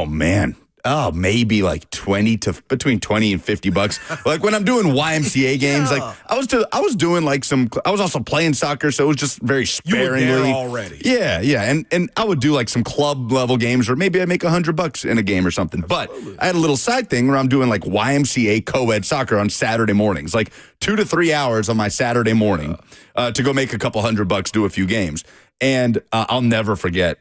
man. Oh, maybe like between 20 and $50. Like when I'm doing YMCA games, like I was doing like I was also playing soccer, so it was just very sparingly. You were there already. Yeah. And I would do like some club level games, or maybe I'd make $100 in a game or something. Absolutely. But I had a little side thing where I'm doing like YMCA co-ed soccer on Saturday mornings, like 2 to 3 hours on my Saturday morning to go make a couple $100, do a few games. And I'll never forget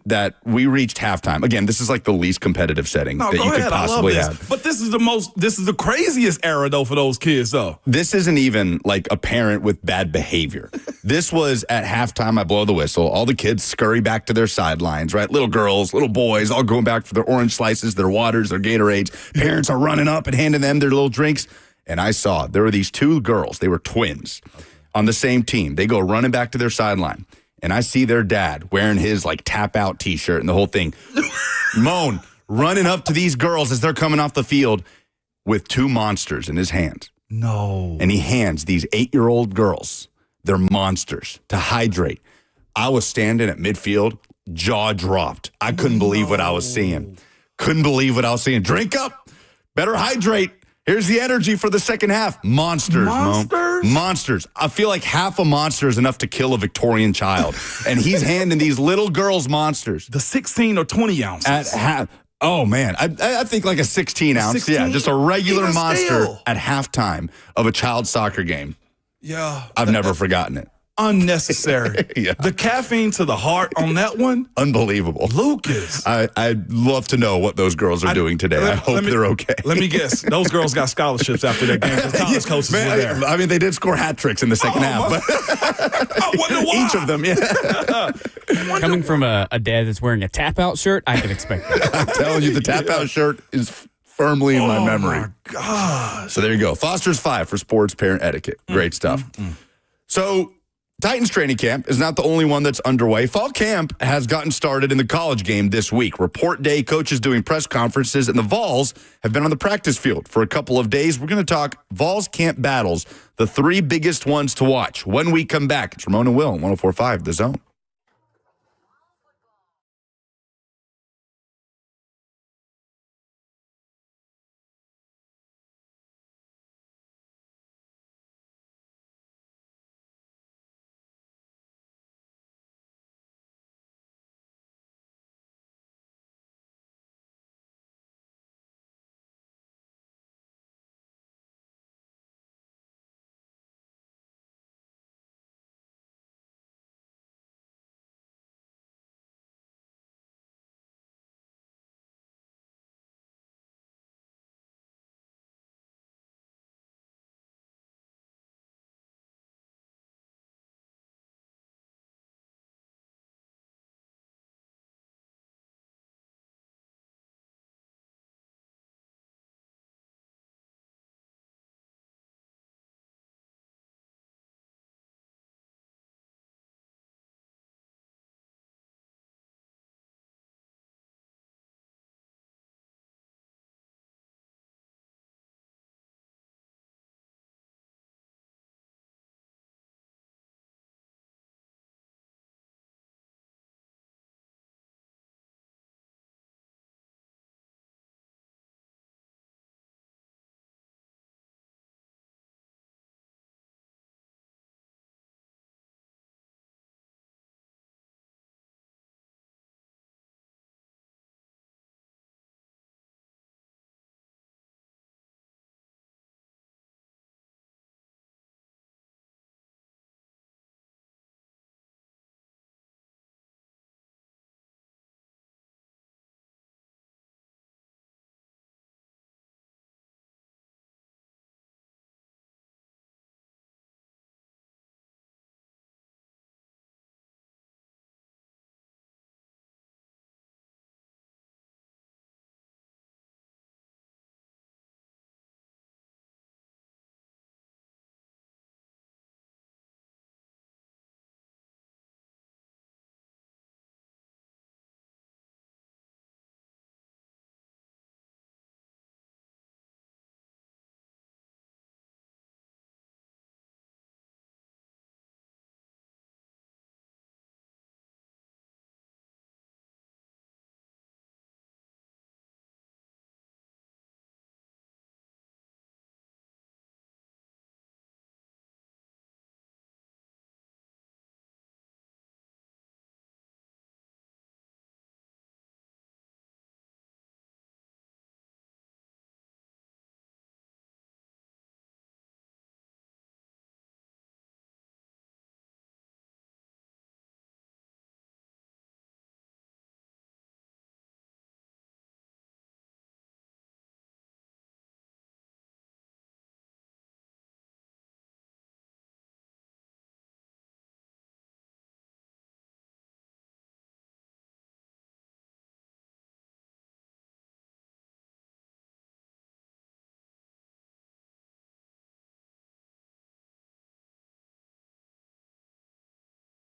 that we reached halftime. Again, this is like the least competitive setting that you could possibly have. But this is the craziest era though for those kids though. This isn't even like a parent with bad behavior. This was at halftime. I blow the whistle. All the kids scurry back to their sidelines, right? Little girls, little boys, all going back for their orange slices, their waters, their Gatorades. Parents are running up and handing them their little drinks. And I saw there were these 2 girls. They were twins on the same team. They go running back to their sideline. And I see their dad wearing his like tap out t-shirt and the whole thing. Moan running up to these girls as they're coming off the field with 2 monsters in his hands. No. And he hands these 8-year-old girls their monsters to hydrate. I was standing at midfield, jaw dropped. I couldn't believe what I was seeing. Drink up. Better hydrate. Here's the energy for the second half. Monsters, Mo. Monsters. I feel like half a monster is enough to kill a Victorian child. And he's handing these little girls monsters. The 16 or 20 ounces. At half. Oh, man. I think like a 16 ounce. 16? Yeah, just a regular Even monster still. at halftime of a child's soccer game. Yeah. I've never forgotten it. Unnecessary. Yeah. The caffeine to the heart on that one. Unbelievable. Lucas. I'd love to know what those girls are doing today. I hope they're okay. Let me guess. Those girls got scholarships after that game. The college coaches were there. I mean, they did score hat tricks in the second half. But I wonder why. Each of them, yeah. Coming from a dad that's wearing a tap-out shirt, I can expect that. I'm telling you, the tap-out shirt is firmly in my memory. Oh, my gosh. So there you go. Foster's 5 for sports parent etiquette. Great stuff. So Titans training camp is not the only one that's underway. Fall camp has gotten started in the college game this week. Report day, coaches doing press conferences, and the Vols have been on the practice field for a couple of days. We're going to talk Vols camp battles, the three biggest ones to watch when we come back. It's Ramon and Will on 104.5 The Zone.